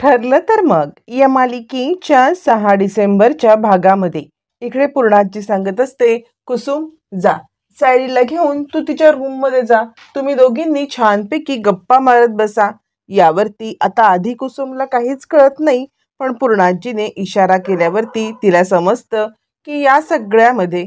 ठरलं तर मग या मालिकेच्या 6 डिसेंबरच्या भागामध्ये इकडे पूर्णाजी सांगत असते, कुसुम जा सायलीला घेऊन तू तिच्या रूममध्ये जा, तुम्ही दोघींनी छानपैकी गप्पा मारत बसा. यावरती आता आधी कुसुमला काहीच कळत नाही, पण पूर्णाजीने इशारा केल्यावरती तिला समजतं की या सगळ्यामध्ये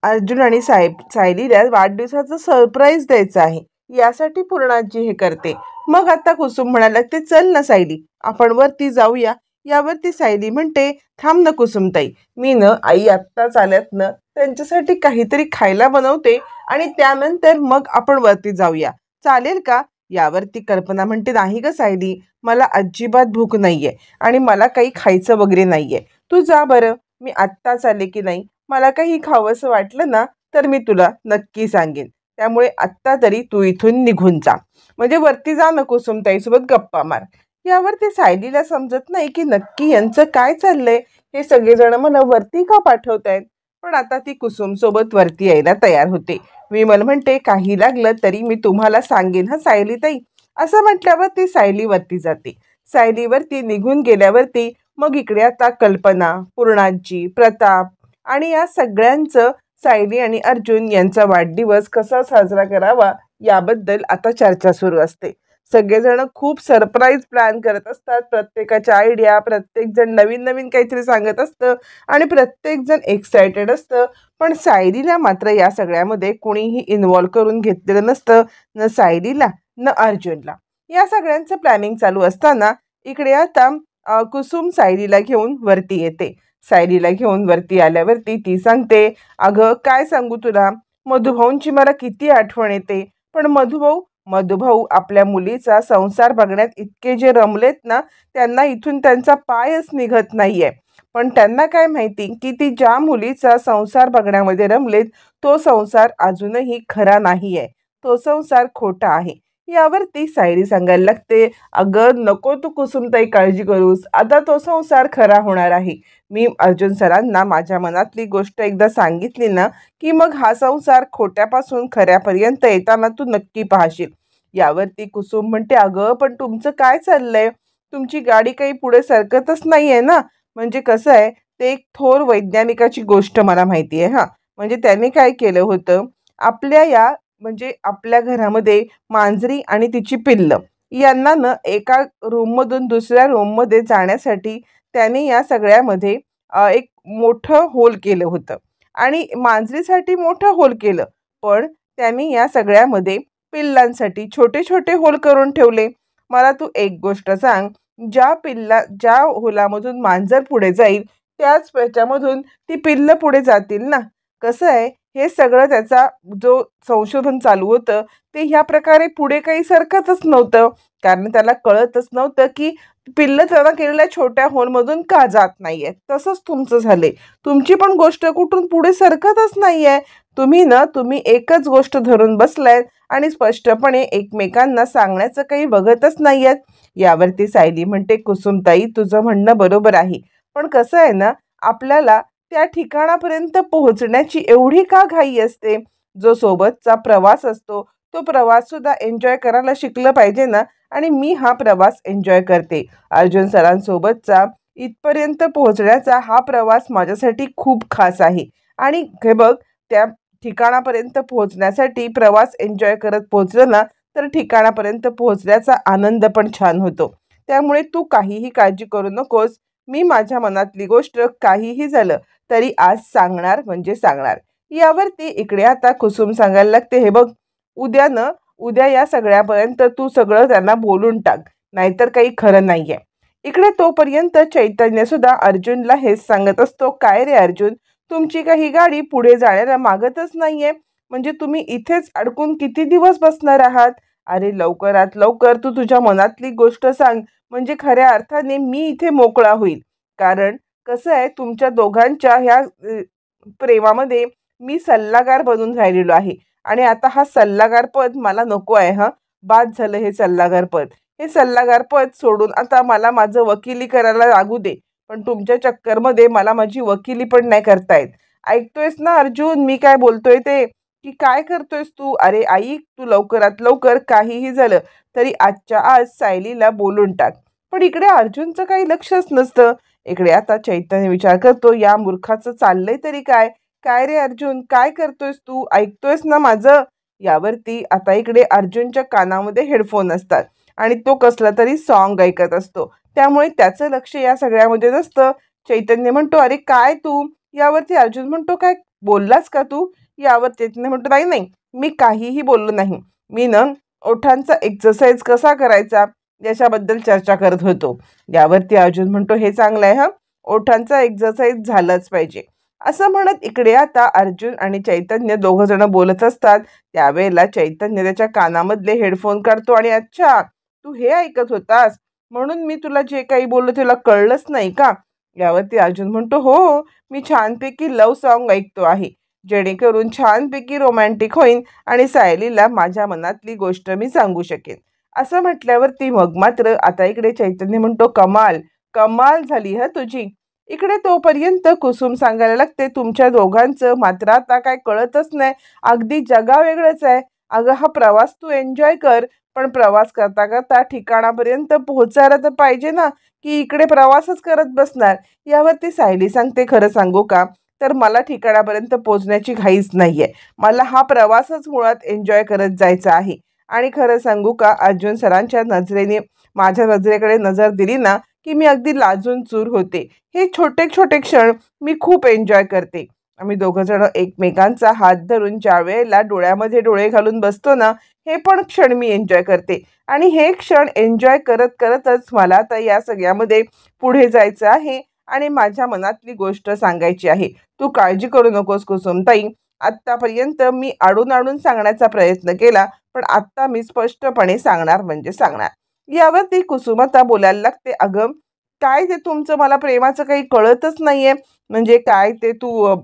अर्जुन आणि सायलीला वाढदिवसाचं सरप्राईज द्यायचं आहे. यासाठी पूर्णाजी हे करते. मग आता कुसुम म्हणायला लागते, चल ना सायली आपण वरती जाऊया. यावरती सायली म्हणते, थांब ना कुसुमताई, मी न आई आत्ताच आल्यात ना, त्यांच्यासाठी काहीतरी खायला बनवते आणि त्यानंतर मग आपण वरती जाऊया, चालेल का? यावरती कल्पना म्हणते, नाही ग सायली, मला अजिबात भूक नाहीये आणि मला काही खायचं वगैरे नाहीये. तू जा बरं, मी आत्ताच आले की नाही, मला काही खावंसं वाटलं ना तर मी तुला नक्की सांगेन. त्यामुळे आत्ता तरी तू इथून निघून जा, म्हणजे वरती जा ना कुसुमताईसोबत गप्पा मार. यावरती सायलीला समजत नाही की नक्की यांचं काय चाललंय, हे सगळेजण मला वरती का पाठवतायत. पण आता ती कुसुम सोबत वरती यायला तयार होते. विमल म्हणते, काही लागलं तरी मी तुम्हाला सांगेन हा सायलीताई. असं म्हटल्यावर ती सायलीवरती जाते. सायलीवरती निघून गेल्यावरती मग इकडे आता कल्पना, पूर्णाजी, प्रताप आणि या सगळ्यांचं सायली आणि अर्जुन यांचा वाढदिवस कसा साजरा करावा याबद्दल आता चर्चा सुरू असते. सगळेजण खूप सरप्राईज प्लॅन करत असतात. प्रत्येकाच्या आयडिया, प्रत्येकजण नवीन नवीन काहीतरी सांगत असतं आणि प्रत्येकजण एक्सायटेड असतं. पण सायलीला मात्र या सगळ्यामध्ये कोणीही इन्व्हॉल्व करून घेतलेलं नसतं, न सायलीला न अर्जुनला. या सगळ्यांचं प्लॅनिंग चालू असताना इकडे आता कुसुम सायलीला घेऊन वरती येते. सायलीला घेऊन वरती आल्यावरती ती सांगते, अगं काय सांगू तुला, मधुभाऊंची मला किती आठवण येते. पण मधुभाऊ आपल्या मुलीचा संसार बघण्यात इतके जे रमलेत ना, त्यांना इथून त्यांचा पायच निघत नाहीये. पण त्यांना काय माहिती की ती ज्या मुलीचा संसार बघण्यामध्ये रमलेत तो संसार अजूनही खरा नाहीये, तो संसार खोटा आहे. यावरती सायली सांगायला लागते, अगं नको तू कुसुमताई काळजी करूस, आता तो संसार खरा होणार आहे. मी अर्जुन सरांना माझ्या मनातली गोष्ट एकदा सांगितली ना की मग हा संसार खोट्यापासून खऱ्यापर्यंत येताना तू नक्की पाहशील. यावरती कुसुम म्हणते, अगं पण तुमचं काय चाललंय, तुमची गाडी काही पुढे सरकतच नाहीये ना. म्हणजे कसं आहे, ते एक थोर वैज्ञानिकाची गोष्ट मला माहिती आहे हा. म्हणजे त्याने काय केलं होतं, आपल्या घरामध्ये मांजरी आणि तिची पिल्लं यांना न एका रूममधून दुसऱ्या रूममध्ये जाण्यासाठी त्याने या सगळ्यामध्ये एक मोठं होल केलं होतं आणि मांजरीसाठी मोठं होल केलं. पण त्यांनी या सगळ्यामध्ये पिल्लांसाठी छोटे छोटे होल करून ठेवले. मला तू एक गोष्ट सांग, ज्या होलामधून मांजर पुढे जाईल त्याच त्याच्यामधून ती पिल्लं पुढे जातील ना. कसं आहे, हे सगळं त्याचा जो संशोधन चालू होतं ते ह्या प्रकारे पुढे काही सरकतच नव्हतं, कारण त्याला कळतच नव्हतं की पिल्लं त्यांना केलेल्या छोट्या होलमधून का जात नाहीये. तसंच तुमचं झाले, तुमची पण गोष्ट कुठून पुढे सरकतच नाहीये. तुम्ही एकच गोष्ट धरून बसलायत आणि स्पष्टपणे एकमेकांना सांगण्याचं काही बघतच नाहीयेत. यावरती सायली म्हणते, कुसुमताई तुझं म्हणणं बरोबर आहे, पण कसं आहे ना, आपल्याला त्या ठिकाणापर्यंत पोहोचण्याची एवढी का घाई असते. जो सोबतचा प्रवास असतो तो प्रवास सुद्धा एन्जॉय करायला शिकलं पाहिजे ना. आणि मी हा प्रवास एन्जॉय करते. अर्जुन सरांसोबतचा इथपर्यंत पोहोचण्याचा हा प्रवास माझ्यासाठी खूप खास आहे. आणि हे बघ, त्या ठिकाणापर्यंत पोहोचण्यासाठी प्रवास एन्जॉय करत पोहोचलं ना तर ठिकाणापर्यंत पोहोचण्याचा आनंद पण छान होतो. त्यामुळे तू काहीही काळजी करू नकोस. मी माझ्या मनातली गोष्ट काहीही झालं तरी आज सांगणार म्हणजे सांगणार. यावरती इकडे आता कुसुम सांगायला लागते, हे बघ, उद्या या सगळ्यापर्यंत तू सगळं त्यांना बोलून टाक, नाहीतर काही खरं नाहीये. इकडे तोपर्यंत चैतन्य सुद्धा अर्जुनला हेच सांगत असतो, काय रे अर्जुन, तुमची काही गाडी पुढे जाण्याला मागतच नाहीये, म्हणजे तुम्ही इथेच अडकून किती दिवस बसणार आहात. अरे लवकरात लवकर तू तुझ्या मनातली गोष्ट सांग, म्हणजे खऱ्या अर्थाने मी इथे मोकळा होईल. कारण कसं आहे, तुमच्या दोघांच्या ह्या प्रेमामध्ये मी सल्लागार बनून राहिलेलो आहे आणि आता हा सल्लागार पद मला नको आहे. बाद झालं हे सल्लागार पद. हे सल्लागार पद सोडून आता मला माझं वकिली करायला लागू दे. पण तुमच्या चक्करमध्ये मला माझी वकिली पण नाही करता येत. ऐकतोयस ना अर्जुन मी काय बोलतोय ते, की काय करतोयस तू. अरे ऐक, तू लवकरात लवकर काहीही झालं तरी आजच्या आज सायलीला बोलून टाक. पण इकडे अर्जुनचं काही लक्षच नसतं. इकडे आता चैतन्य विचार करतो, या मूर्खाचं चाललंय तरी काय? काय रे अर्जुन, काय करतोयस तू? ऐकतोयस ना माझं? यावरती आता इकडे अर्जुनच्या कानामध्ये हेडफोन असतात आणि तो कसला तरी सॉन्ग ऐकत असतो. त्यामुळे त्याचं लक्ष या सगळ्यामध्ये नसतं. चैतन्य म्हणतो, अरे काय तू? यावरती अर्जुन म्हणतो, काय बोललास का तू? यावर चैतन्य म्हणतो, नाही नाही, मी काहीही बोललो नाही. मी ना ओठांचा एक्सरसाइज कसा करायचा याच्याबद्दल चर्चा करत होतो. यावरती अर्जुन म्हणतो, हे चांगलं आहे, हा ओठांचा एक्सरसाइज झालाच पाहिजे. असं म्हणत इकडे आता अर्जुन आणि चैतन्य दोघं जण बोलत असतात. त्यावेळेला चैतन्य त्याच्या कानामधले हेडफोन काढतो आणि अच्छा, तू हे ऐकत होतास, म्हणून मी तुला जे काही बोललो तुला कळलंच नाही का? यावरती अर्जुन म्हणतो, हो, मी छानपैकी लव सॉन्ग ऐकतो आहे, जेणेकरून छानपैकी रोमॅन्टिक होईन आणि सायलीला माझ्या मनातली गोष्ट मी सांगू शकेन. असं म्हटल्यावरती मग मात्र आता इकडे चैतन्य म्हणतो, कमाल कमाल झाली ह तुझी. इकडे तोपर्यंत कुसुम सांगायला लागते, तुमच्या दोघांचं मात्र आता काय कळतच नाही, अगदी जगा वेगळंच आहे. अगं हा प्रवास तू एन्जॉय कर, पण प्रवास करता करता ठिकाणापर्यंत पोहोचायला तर पाहिजे ना, की इकडे प्रवासच करत बसणार. यावरती सायली सांगते, खरं सांगू का, तर मला ठिकाणापर्यंत पोहोचण्याची घाईच नाहीये. मला हा प्रवासच मुळात एन्जॉय करत जायचा आहे. आणि खरं सांगू का, अर्जुन सरांच्या नजरेने माझ्या नजरेकडे नजर दिली ना, की मी अगदी लाजून चूर होते. हे छोटे छोटे क्षण मी खूप एन्जॉय करते. आम्ही दोघं जण एकमेकांचा हात धरून ज्या वेळेला डोळ्यामध्ये डोळे घालून बसतो ना, हे पण क्षण मी एन्जॉय करते. आणि हे क्षण एन्जॉय करत करतच मला आता या सगळ्यामध्ये पुढे जायचं आहे आणि माझ्या मनातली गोष्ट सांगायची आहे. तू काळजी करू नकोस कुसुमताई. आत्तापर्यंत मी आडून आडून सांगण्याचा प्रयत्न केला, पण आत्ता मी स्पष्टपणे सांगणार म्हणजे सांगणार. यावरती कुसुमता बोलायला लागते, अगं काय ते तुमचं मला प्रेमाचं काही कळतच नाहीये. म्हणजे काय ते तू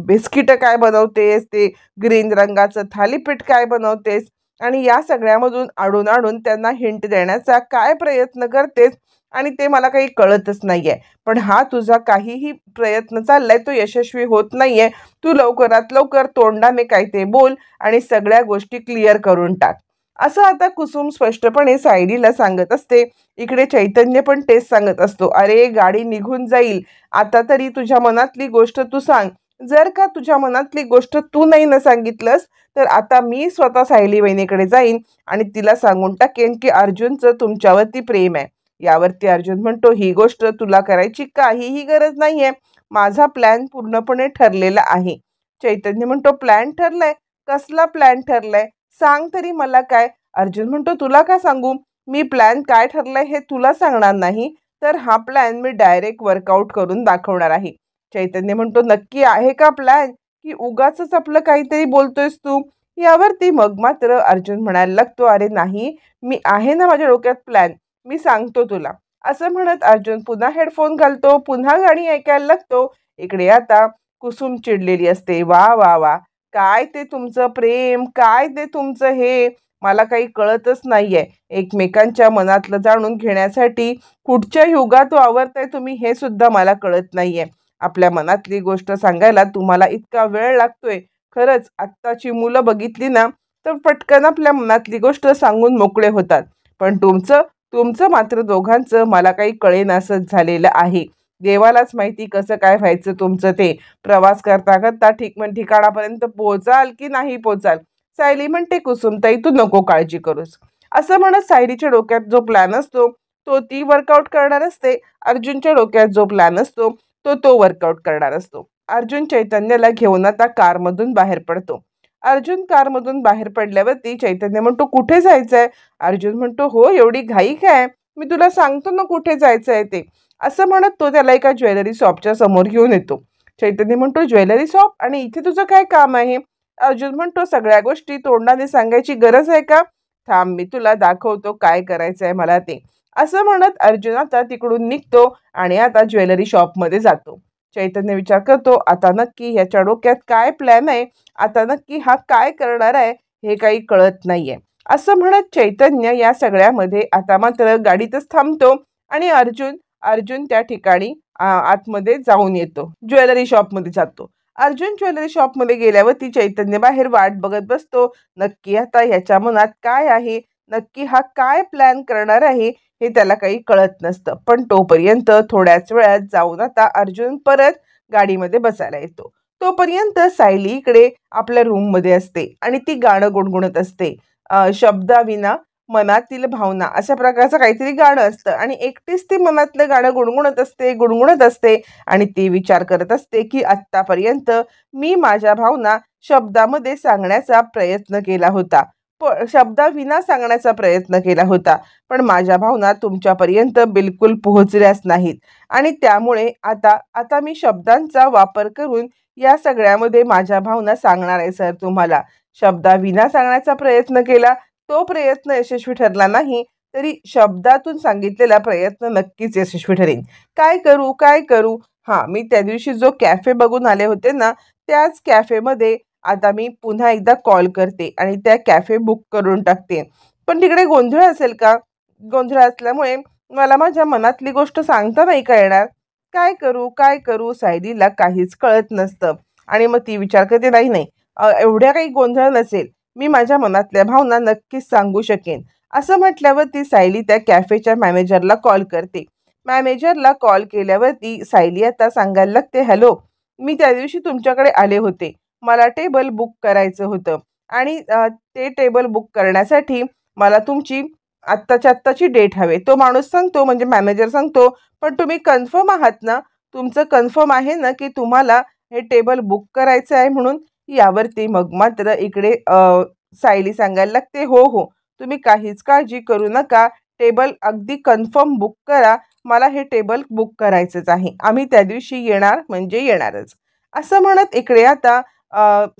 बिस्किट काय बनवतेस, ते ग्रीन रंगाचं थालीपीठ काय बनवतेस आणि या सगळ्यामधून आडून आडून त्यांना हिंट देण्याचा काय प्रयत्न करतेस आणि ते मला काही कळतच नाहीये. पण हा तुझा काहीही प्रयत्न चाललाय तो यशस्वी होत नाहीये. तू लवकरात लवकर तोंडाने काय ते बोल आणि सगळ्या गोष्टी क्लिअर करून टाक. असं आता कुसुम स्पष्टपणे सायलीला सांगत असते. इकडे चैतन्य पण तेच सांगत असतो, अरे गाडी निघून जाईल, आता तरी तुझ्या मनातली गोष्ट तू सांग. जर का तुझ्या मनातली गोष्ट तू नाही ना सांगितलंस, तर आता मी स्वतः सायली वहिनीकडे जाईन आणि तिला सांगून टाकेन की अर्जुनचं तुमच्यावरती प्रेम आहे. यावरती अर्जुन म्हणतो, ही गोष्ट तुला करायची काहीही गरज नाहीये, माझा प्लॅन पूर्णपणे ठरलेला आहे. चैतन्य म्हणतो, प्लॅन ठरलाय? कसला प्लॅन ठरलाय, सांग तरी मला काय? अर्जुन म्हणतो, तुला का सांगू, मी प्लॅन काय ठरलाय हे तुला सांगणार नाही, तर हा प्लॅन मी डायरेक्ट वर्कआउट करून दाखवणार आहे. चैतन्य म्हणतो, नक्की आहे का प्लॅन, की उगाच आपलं काहीतरी बोलतोयस तू? यावरती मग मात्र अर्जुन म्हणायला लागतो, अरे नाही, मी आहे ना माझ्या डोक्यात प्लॅन, मी सांगतो तुला. असं म्हणत अर्जुन पुन्हा हेडफोन घालतो, पुन्हा गाणी ऐकायला लागतो. इकडे आता कुसुम चिडलेली असते, वा वा वा, काय ते तुमचं प्रेम, काय ते तुमचं हे, मला काही कळतच नाहीये. एकमेकांच्या मनातलं जाणून घेण्यासाठी कुठच्या युगात वावरताय तुम्ही हे सुद्धा मला कळत नाहीये. आपल्या मनातली गोष्ट सांगायला तुम्हाला इतका वेळ लागतोय. खरंच आत्ताची मुलं बघितली ना, तर पटकन आपल्या मनातली गोष्ट सांगून मोकळे होतात. पण तुमचं तुमचं मात्र दोघांचं मला काही कळेनासंच झालेलं आहे. देवालाच माहिती कसं काय व्हायचं तुमचं ते. प्रवास करता करता ठिकाणापर्यंत पोहोचाल की नाही पोहोचाल? सायली म्हणते, कुसुमताई तू नको काळजी करूस. असं म्हणत सायलीच्या डोक्यात जो प्लॅन असतो तो ती वर्कआउट करणार असते. अर्जुनच्या डोक्यात जो प्लॅन असतो तो वर्कआउट करणार असतो. अर्जुन चैतन्याला घेऊन आता कारमधून बाहेर पडतो. अर्जुन कारमधून बाहेर पडल्यावरती चैतन्य म्हणतो, कुठे जायचंय? अर्जुन म्हणतो, हो एवढी घाई काय, मी तुला सांगतो ना कुठे जायचंय ते. असं म्हणत तो त्याला एका ज्वेलरी शॉपच्या समोर घेऊन येतो. चैतन्य म्हणतो, ज्वेलरी शॉप आणि इथे तुझं काय काम आहे? अर्जुन म्हणतो, सगळ्या गोष्टी तोंडाने सांगायची गरज आहे का? थांब मी तुला दाखवतो काय करायचंय मला ते. असं म्हणत अर्जुन आता तिकडून निघतो आणि आता ज्वेलरी शॉपमध्ये जातो. चैतन्य विचार करतो, आता नक्की ह्याच्या डोक्यात काय प्लॅन आहे, आता नक्की हा काय करणार आहे हे काही कळत नाहीये. असं म्हणत चैतन्य या सगळ्यामध्ये आता मात्र गाडीतच थांबतो आणि अर्जुन अर्जुन त्या ठिकाणी आतमध्ये जाऊन येतो, ज्वेलरी शॉपमध्ये जातो. अर्जुन ज्वेलरी शॉपमध्ये गेल्यावरती चैतन्य बाहेर वाट बघत बसतो. नक्की आता ह्याच्या मनात काय आहे, नक्की हा काय प्लॅन करणार आहे हे त्याला काही कळत नसतं. पण तोपर्यंत थोड्याच वेळात जाऊन आता अर्जुन परत गाडीमध्ये बसायला येतो. तोपर्यंत सायली इकडे आपल्या रूममध्ये असते आणि ती गाणं गुणगुणत असते. शब्दाविना मनातील भावना अशा प्रकारचं काहीतरी गाणं असतं आणि एकटीच ती मनातलं गाणं गुणगुणत असते आणि ती विचार करत असते की आत्तापर्यंत मी माझ्या भावना शब्दामध्ये सांगण्याचा प्रयत्न केला होता, शब्दाविना सांगण्याचा प्रयत्न केला होता, पण माझ्या भावना तुमच्यापर्यंत बिलकुल पोहोचल्याच नाहीत आणि त्यामुळे आता आता मी शब्दांचा वापर करून या सगळ्यामध्ये माझ्या भावना सांगणार आहे सर तुम्हाला. शब्दाविना सांगण्याचा प्रयत्न केला, तो प्रयत्न यशस्वी ठरला नाही, तरी शब्दातून सांगितलेला प्रयत्न नक्कीच यशस्वी ठरेल. काय करू? हां, मी त्या दिवशी जो कॅफे बघून आले होते ना, त्याच कॅफेमध्ये आता मी पुन्हा एकदा कॉल करते आणि त्या कॅफे बुक करून टाकते. पण तिकडे गोंधळ असेल का? गोंधळ असल्यामुळे मला माझ्या मनातली गोष्ट सांगता नाही का येणार. काय करू? सायलीला काहीच कळत नसतं आणि मग ती विचार करते, नाही, एवढ्या काही गोंधळ नसेल, मी माझ्या मनातल्या भावना नक्कीच सांगू शकेन. असं म्हटल्यावरती सायली त्या कॅफेच्या मॅनेजरला कॉल करते. मॅनेजरला कॉल केल्यावरती सायली आता सांगायला लागते, हॅलो, मी त्या दिवशी तुमच्याकडे आले होते. मला टेबल बुक करायचं होतं आणि ते टेबल बुक करण्यासाठी मला तुमची आत्ताची डेट हवे. तो माणूस सांगतो, म्हणजे मॅनेजर सांगतो, पण तुम्ही कन्फर्म आहात ना? तुमचं कन्फर्म आहे ना की तुम्हाला हे टेबल बुक करायचं आहे म्हणून? यावरती मग मात्र इकडे सायली सांगायला लागते, हो, तुम्ही काहीच काळजी करू नका. टेबल अगदी कन्फर्म बुक करा. मला हे टेबल बुक करायचंच आहे. आम्ही त्या दिवशी येणार म्हणजे येणारच. असं म्हणत इकडे आता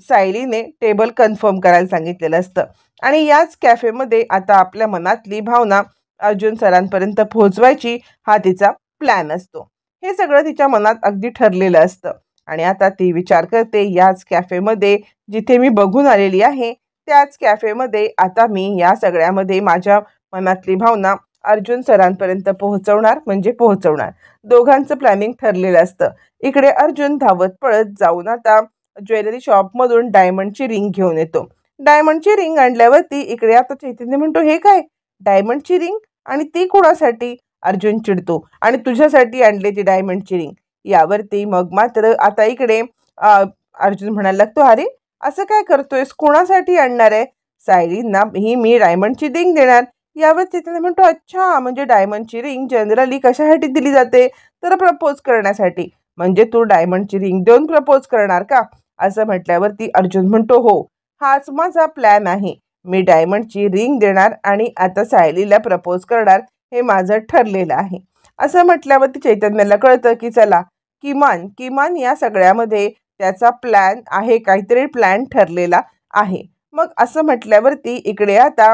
सायलीने टेबल कन्फर्म करायला सांगितलेलं असतं आणि याच कॅफेमध्ये आता आपल्या मनातली भावना अर्जुन सरांपर्यंत पोहोचवायची हा तिचा प्लॅन असतो. हे सगळं तिच्या मनात अगदी ठरलेलं असतं आणि आता ती विचार करते, याच कॅफेमध्ये जिथे मी बघून आलेली आहे त्याच कॅफेमध्ये आता मी या सगळ्यामध्ये माझ्या मनातली भावना अर्जुन सरांपर्यंत पोहोचवणार. दोघांचं प्लॅनिंग ठरलेलं असतं. इकडे अर्जुन धावत पळत जाऊन आता ज्वेलरी शॉपमधून डायमंडची रिंग घेऊन येतो. डायमंडची रिंग आणल्यावरती इकडे आता चैतन्य म्हणतो, हे काय, डायमंडची रिंग आणि ती कोणासाठी? अर्जुन चिडतो, आणि तुझ्यासाठी आणले ती डायमंडची रिंग. यावरती मग मात्र आता इकडे अर्जुन म्हणायला लागतो, अरे असं काय करतोयस, कोणासाठी आणणार आहे? सायलींना ही मी डायमंडची रिंग देणार. यावर चैतन्य म्हणतो, अच्छा, म्हणजे डायमंडची रिंग जनरली कशासाठी दिली जाते? तर प्रपोज करण्यासाठी. म्हणजे तू डायमंडची रिंग देऊन प्रपोज करणार का? असं म्हटल्यावरती अर्जुन म्हणतो, हो, हाच माझा प्लॅन आहे. मी डायमंडची रिंग देणार आणि आता सायलीला प्रपोज करणार, हे माझं ठरलेलं आहे. असं म्हटल्यावरती चैतन्याला कळतं की चला, किमान या सगळ्यामध्ये त्याचा प्लॅन आहे, काहीतरी प्लॅन ठरलेला आहे. मग असं म्हटल्यावरती इकडे आता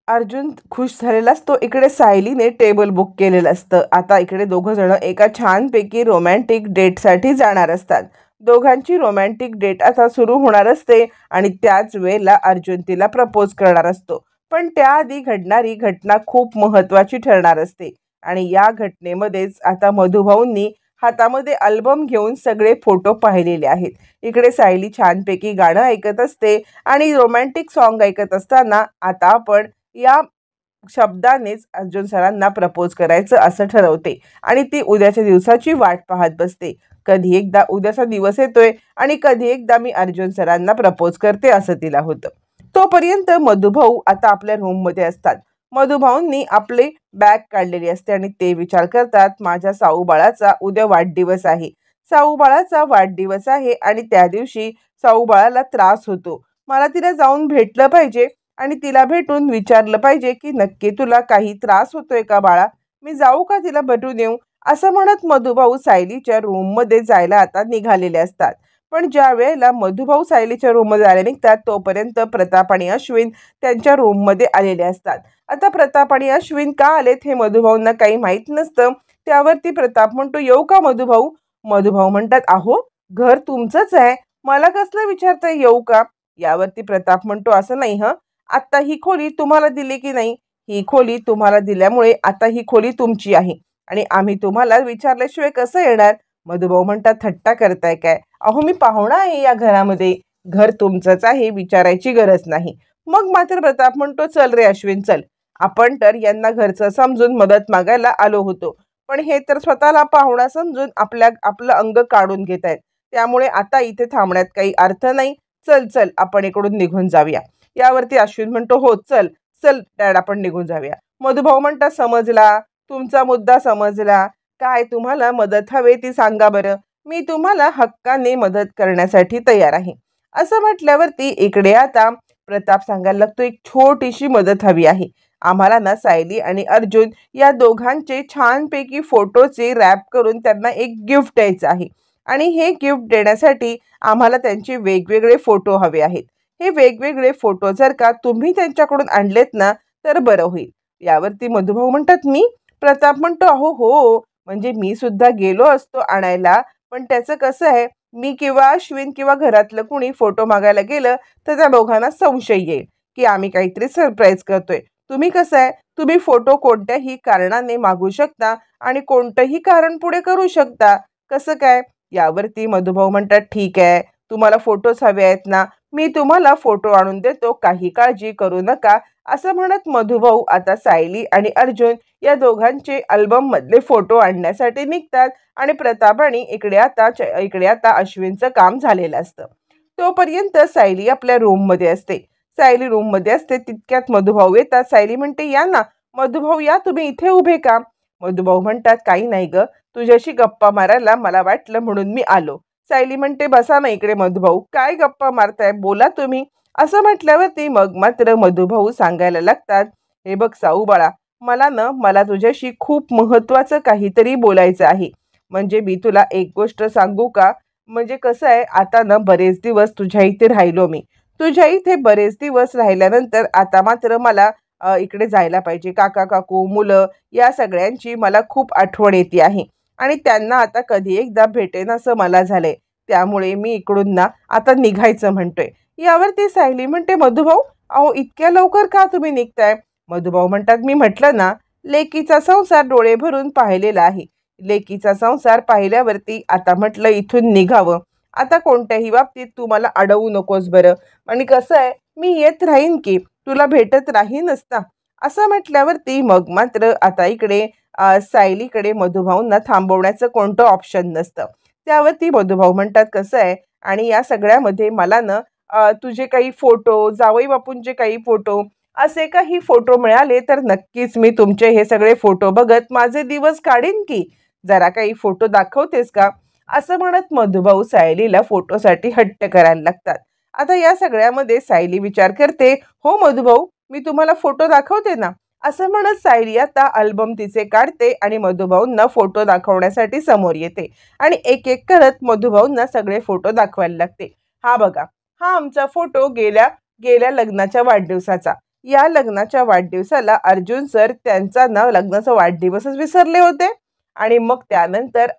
अर्जुन खुश झालेला असतो. इकडे सायलीने टेबल बुक केलेलं असतं. आता इकडे दोघं जण एका छानपैकी रोमॅन्टिक डेटसाठी जाणार असतात. दोघांची रोमॅन्टिक डेट आता सुरू होणार असते आणि त्याच वेळेला अर्जुन तिला प्रपोज करणार असतो. पण त्याआधी घडणारी घटना खूप महत्त्वाची ठरणार असते आणि या घटनेमध्येच आता मधुभाऊंनी हातामध्ये अल्बम घेऊन सगळे फोटो पाहिलेले आहेत. इकडे सायली छानपैकी गाणं ऐकत असते आणि रोमॅन्टिक सॉन्ग ऐकत असताना आता आपण या शब्दानेच अर्जुन सरांना प्रपोज करायचं असं ठरवते आणि ती उद्याच्या दिवसाची वाट पाहत बसते. कधी एकदा उद्याचा दिवस येतोय आणि कधी एकदा मी अर्जुन सरांना प्रपोज करते असं तिला होतं. तोपर्यंत मधुभाऊ आता आपल्या रूममध्ये असतात. मधुभाऊंनी आपले बॅग काढलेली असते आणि ते विचार करतात, माझ्या साऊबाळाचा उद्या वाढदिवस आहे. साऊबाळाचा वाढदिवस आहे आणि त्या दिवशी साऊबाळाला त्रास होतो. मला तिला जाऊन भेटलं पाहिजे आणि तिला भेटून विचारलं पाहिजे की नक्की तुला काही त्रास होतोय का बाळा? मी जाऊ का तिला भेटून येऊ? असं म्हणत मधुभाऊ सायलीच्या रूममध्ये जायला आता निघालेले असतात. पण ज्या वेळेला मधुभाऊ सायलीच्या रूममध्ये जायला निघतात तोपर्यंत प्रताप आणि अश्विन त्यांच्या रूममध्ये आलेले असतात. आता प्रताप आणि अश्विन का आलेत हे मधुभाऊंना काही माहीत नसतं. त्यावरती प्रताप म्हणतो, येऊ का मधुभाऊ? मधुभाऊ म्हणतात, अहो, घर तुमचंच आहे, मला कसलं विचारताय येऊ का? यावरती प्रताप म्हणतो, असं नाही हं, आत्ता ही खोली तुम्हाला दिली की नाही? ही खोली तुम्हाला दिल्यामुळे आता ही खोली तुमची आहे आणि आम्ही तुम्हाला विचारल्याशिवाय कसं येणार? मधुभाऊ म्हणतात, थट्टा करताय काय? अहो, मी पाहुणा आहे या घरामध्ये, घर तुमचंच आहे, विचारायची गरज नाही. मग मात्र प्रताप म्हणतो, चल रे अश्विन चल, आपण तर यांना घरचं समजून मदत मागायला आलो होतो, पण हे तर स्वतःला पाहुणा समजून आपलं अंग काढून घेत आहेत. त्यामुळे आता इथे थांबण्यात काही अर्थ नाही. चल चल आपण इकडून निघून जाऊया. यावरती अश्विन म्हणतो, हो चल चल डॅड आपण निघून जाऊया. मधुभाऊ म्हणतात, समजला, तुमचा मुद्दा समजला. काय तुम्हाला मदत हवे ती सांगा बरं, मी तुम्हाला हक्काने मदत करण्यासाठी तयार आहे. असं म्हटल्यावरती इकडे आता प्रताप सांगायला लागतो, एक छोटीशी मदत हवी आहे. आम्हाला ना सायली आणि अर्जुन या दोघांचे छानपैकी फोटोचे रॅप करून त्यांना एक गिफ्ट द्यायचं आहे. आणि हे गिफ्ट देण्यासाठी आम्हाला त्यांचे वेगवेगळे फोटो हवे आहेत. हे वेगवेगळे फोटो जर का तुम्ही त्यांच्याकडून आणलेत ना तर बरं होईल. यावरती मधुभाऊ म्हणतात, मी? प्रताप म्हणतो, अहो हो, म्हणजे मी सुद्धा गेलो असतो आणायला, पण त्याचं कसं आहे, मी किंवा अश्विन किंवा घरातलं कुणी फोटो मागायला गेलं तर त्या दोघांना संशय येईल की आम्ही काहीतरी सरप्राईज करतोय. तुम्ही कसं आहे, तुम्ही फोटो कोणत्याही कारणाने मागू शकता आणि कोणतंही कारण पुढे करू शकता. कसं काय? यावरती मधुभाऊ म्हणतात, ठीक आहे, तुम्हाला फोटोज हवे आहेत ना, मी तुम्हाला फोटो आणून देतो, काही काळजी करू नका. असं म्हणत मधुभाऊ आता सायली आणि अर्जुन या दोघांचे अल्बम मधले फोटो आणण्यासाठी निघतात. आणि प्रताप इकडे आता अश्विनचं काम झालेलं असतं. तोपर्यंत सायली आपल्या रूममध्ये असते. तितक्यात मधुभाऊ येतात. सायली म्हणते, या ना मधुभाऊ, या, तुम्ही इथे उभे का? मधुभाऊ म्हणतात, काही नाही ग, तुझ्याशी गप्पा मारायला मला वाटलं म्हणून मी आलो. सायली म्हणते, बसा ना इकडे मधुभाऊ, काय गप्पा मारताय, बोला तुम्ही. असं म्हटल्यावरती मग मात्र मधुभाऊ सांगायला लागतात, हे बघ साऊ बाळा, मला तुझ्याशी खूप महत्त्वाचं काहीतरी बोलायचं आहे. म्हणजे मी तुला एक गोष्ट सांगू का? म्हणजे कसं आहे, आता ना बरेच दिवस तुझ्या इथे राहिलो मी. तुझ्या इथे बरेच दिवस राहिल्यानंतर आता मात्र मला इकडे जायला पाहिजे. काका काकू मुलं या सगळ्यांची मला खूप आठवण येते आहे आणि त्यांना आता कधी एकदा भेटेन असं मला झालंय. त्यामुळे मी इकडून ना आता निघायचं म्हणतोय. यावरती सायली म्हणते, मधुभाऊ, अहो इतक्या लवकर का तुम्ही निघताय? मधुभाऊ म्हणतात, मी म्हटलं ना, लेकीचा संसार डोळे भरून पाहिलेला आहे. लेकीचा संसार पाहिल्यावरती आता म्हटलं इथून निघावं. आता कोणत्याही बाबतीत तू मला अडवू नकोस बरं. आणि कसं आहे, मी येत राहीन की तुला भेटत राहीनच ना. असं म्हटल्यावरती मग मात्र आता इकडे सायलीकडे मधुभाऊंना थांबवण्याचं कोणतं ऑप्शन नसतं. त्यावरती मधुभाऊ म्हणतात, कसं आहे, आणि या सगळ्यामध्ये मला ना तुझे काही फोटो, जावई बापूंचे काही फोटो, असे काही फोटो मिळाले तर नक्कीच मी तुमचे हे सगळे फोटो बघत माझे दिवस काढीन की. जरा काही फोटो दाखवतेस का? असं म्हणत मधुभाऊ सायलीला फोटोसाठी हट्ट करायला लागतात. आता या सगळ्यामध्ये सायली विचार करते, हो मधुभाऊ, मी तुम्हाला फोटो दाखवते ना. असं म्हणत सायली आता अल्बम तिचे काढते आणि मधुभाऊंना फोटो दाखवण्यासाठी समोर येते आणि एक एक करत मधुभाऊंना सगळे फोटो दाखवायला लागते. हा बघा, हा आमचा फोटो गेल्या गेल्या लग्नाच्या वाढदिवसाचा. या लग्नाच्या वाढदिवसाला अर्जुन सर त्यांचा ना लग्नाचा वाढदिवसच विसरले होते आणि मग त्यानंतर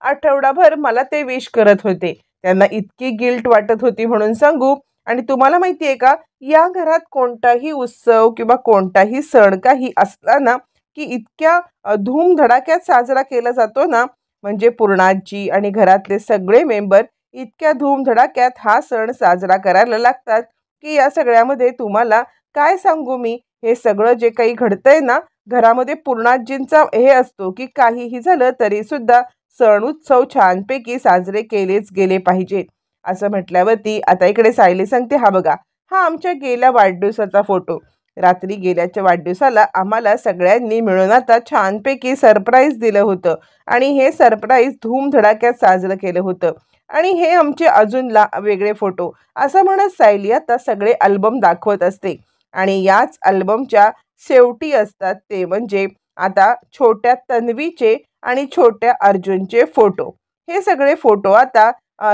आठवडाभर मला ते विश करत होते. त्यांना इतकी गिल्ट वाटत होती म्हणून सांगू. आणि तुम्हाला माहिती आहे का, या घरात कोणताही उत्सव किंवा कोणताही सण काही असला ना की इतक्या धूमधडाक्यात साजरा केला जातो ना, म्हणजे पूर्णाजी आणि घरातले सगळे मेंबर इतक्या धूमधडाक्यात हा सण साजरा करायला लागतात की या सगळ्यामध्ये तुम्हाला काय सांगू मी. हे सगळं जे काही घडतंय ना घरामध्ये, पूर्णाजींचा हे असतो की काहीही झालं तरी सुद्धा सण उत्सव छानपैकी साजरे केलेच गेले पाहिजेत. असं म्हटल्यावरती आता इकडे सायली सांगते, हा बघा, हा आमच्या गेल्या वाढदिवसाचा फोटो. रात्री गेल्याच्या वाढदिवसाला आम्हाला सगळ्यांनी मिळून आता छानपैकी सरप्राईज दिलं होतं आणि हे सरप्राईज धूमधडाक्यात साजरं केलं होतं. आणि हे आमचे अजून वेगळे फोटो. असं म्हणत सायली आता सगळे अल्बम दाखवत असते आणि याच अल्बमच्या शेवटी असतात ते म्हणजे आता छोट्या तन्वीचे आणि छोट्या अर्जुनचे फोटो. हे सगळे फोटो आता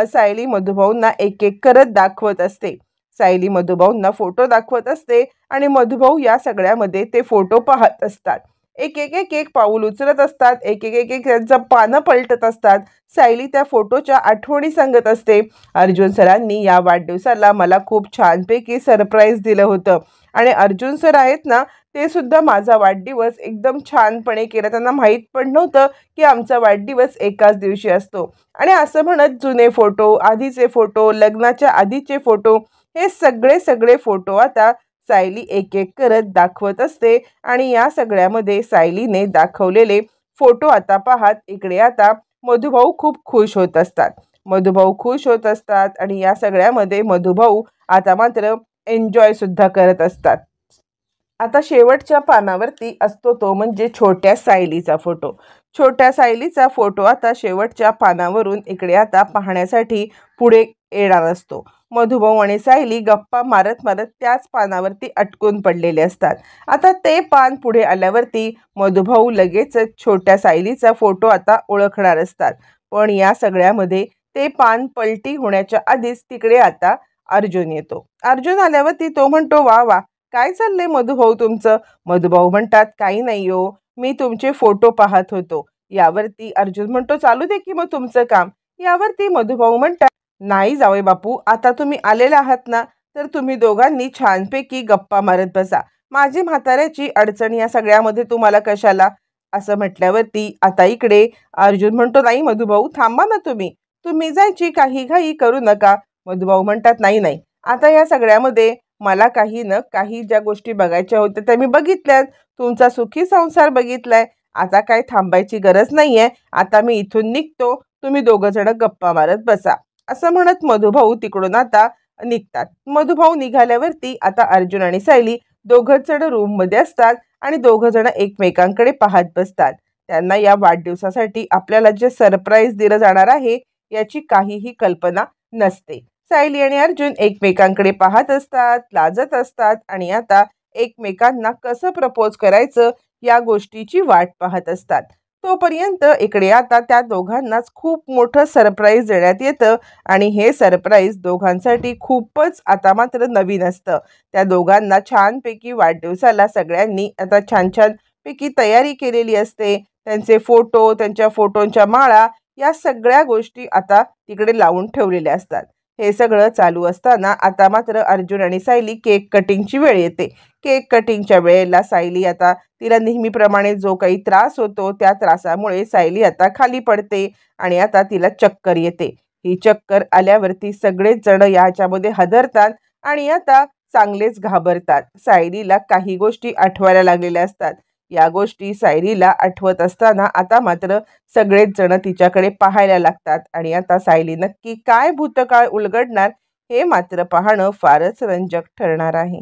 सायली मधुभाऊंना एक एक करत दाखवत असते. सायली मधुभाऊंना फोटो दाखवत असते आणि मधुभाऊ या सगळ्यामध्ये ते फोटो पाहत असतात. एक एक एक एक पाऊल उचलत असतात, एक एक एक एक त्यांचं पानं पलटत असतात. सायली त्या फोटोच्या आठवणी सांगत असते, अर्जुन सरांनी या वाढदिवसाला मला खूप छानपैकी सरप्राईज दिलं होतं आणि अर्जुन सर आहेत ना, ते सुद्धा माझा वाढदिवस एकदम छानपणे केला. त्यांना माहीत पण नव्हतं की आमचा वाढदिवस एकाच दिवशी असतो. आणि असं म्हणत जुने फोटो, आधीचे फोटो, लग्नाच्या आधीचे फोटो, हे सगळे फोटो आता सायली एक एक करत दाखवत असते आणि या सगळ्यामध्ये सायलीने दाखवलेले फोटो आता पाहत इकडे आता मधुभाऊ खूप खुश होत असतात. मधुभाऊ खुश होत असतात आणि या सगळ्यामध्ये मधुभाऊ आता मात्र एन्जॉय सुद्धा करत असतात. आता शेवटच्या पानावरती असतो तो म्हणजे छोट्या सायलीचा फोटो. छोट्या सायलीचा फोटो आता शेवटच्या पानावरून इकडे आता पाहण्यासाठी पुढे येणार असतो. मधुभाऊ आणि सायली गप्पा मारत मारत त्याच पानावरती अटकून पडलेले असतात. आता ते पान पुढे आल्यावरती मधुभाऊ लगेचच छोट्या सायलीचा फोटो आता ओळखणार असतात. पण या सगळ्यामध्ये ते पान पलटी होण्याच्या आधीच तिकडे आता अर्जुन येतो. अर्जुन आल्यावरती तो म्हणतो, वा वा, काय चाललंय मधुभाऊ तुमचं? मधुभाऊ म्हणतात, काही नाही हो, मी तुमचे फोटो पाहत होतो. यावरती अर्जुन म्हणतो, चालू दे की मग तुमचं काम. यावरती मधुभाऊ म्हणतात, नाही जावई बापू, आता तुम्ही आलेले आहात ना, तर तुम्ही दोघांनी छानपैकी गप्पा मारत बसा. माझी म्हाताऱ्याची अडचण या सगळ्यामध्ये तुम्हाला कशाला? असं म्हटल्यावरती आता इकडे अर्जुन म्हणतो, नाही मधुभाऊ, थांबा ना तुम्ही, तुम्ही जायची काही घाई करू नका. मधुभाऊ म्हणतात, नाही नाही, आता या सगळ्यामध्ये मला काही न काही ज्या गोष्टी बघायच्या होत्या त्या मी बघितल्यात. तुमचा सुखी संसार बघितलाय. आता काय थांबायची गरज नाहीये. आता मी इथून निघतो, तुम्ही दोघं जण गप्पा मारत बसा. असं म्हणत मधुभाऊ तिकडून आता निघतात. मधुभाऊ निघाल्यावरती आता अर्जुन आणि सायली दोघं जण रूममध्ये असतात आणि दोघं जण एकमेकांकडे पाहत बसतात. त्यांना या वाढदिवसासाठी आपल्याला जे सरप्राईज दिलं जाणार आहे याची काहीही कल्पना नसते. सायली आणि अर्जुन एकमेकांकडे पाहत असतात, लाजत असतात आणि आता एकमेकांना कसं प्रपोज करायचं या गोष्टीची वाट पाहत असतात. तोपर्यंत इकडे आता त्या दोघांनाच खूप मोठं सरप्राईज देण्यात येतं आणि हे सरप्राईज दोघांसाठी खूपच आता मात्र नवीन असतं. त्या दोघांना छानपैकी वाढदिवसाला सगळ्यांनी आता छान छानपैकी तयारी केलेली असते. त्यांचे फोटो, त्यांच्या फोटोंच्या माळा या सगळ्या गोष्टी आता तिकडे लावून ठेवलेल्या असतात. हे सगळं चालू असताना आता मात्र अर्जुन आणि सायली केक कटिंगची वेळ येते. केक कटिंगच्या वेळेला सायली आता तिला नेहमीप्रमाणे जो काही त्रास होतो त्या त्रासामुळे सायली आता खाली पडते आणि आता तिला चक्कर येते. ही चक्कर आल्यावरती सगळेच जण याच्यामध्ये हादरतात आणि आता चांगलेच घाबरतात. सायलीला काही गोष्टी आठवायला लागलेल्या असतात. या गोष्टी सायलीला आठवत असताना आता मात्र सगळेच जण तिच्याकडे पाहायला लागतात आणि आता सायली नक्की काय भूतकाळ उलगडणार हे मात्र पाहणं फारच रंजक ठरणार आहे.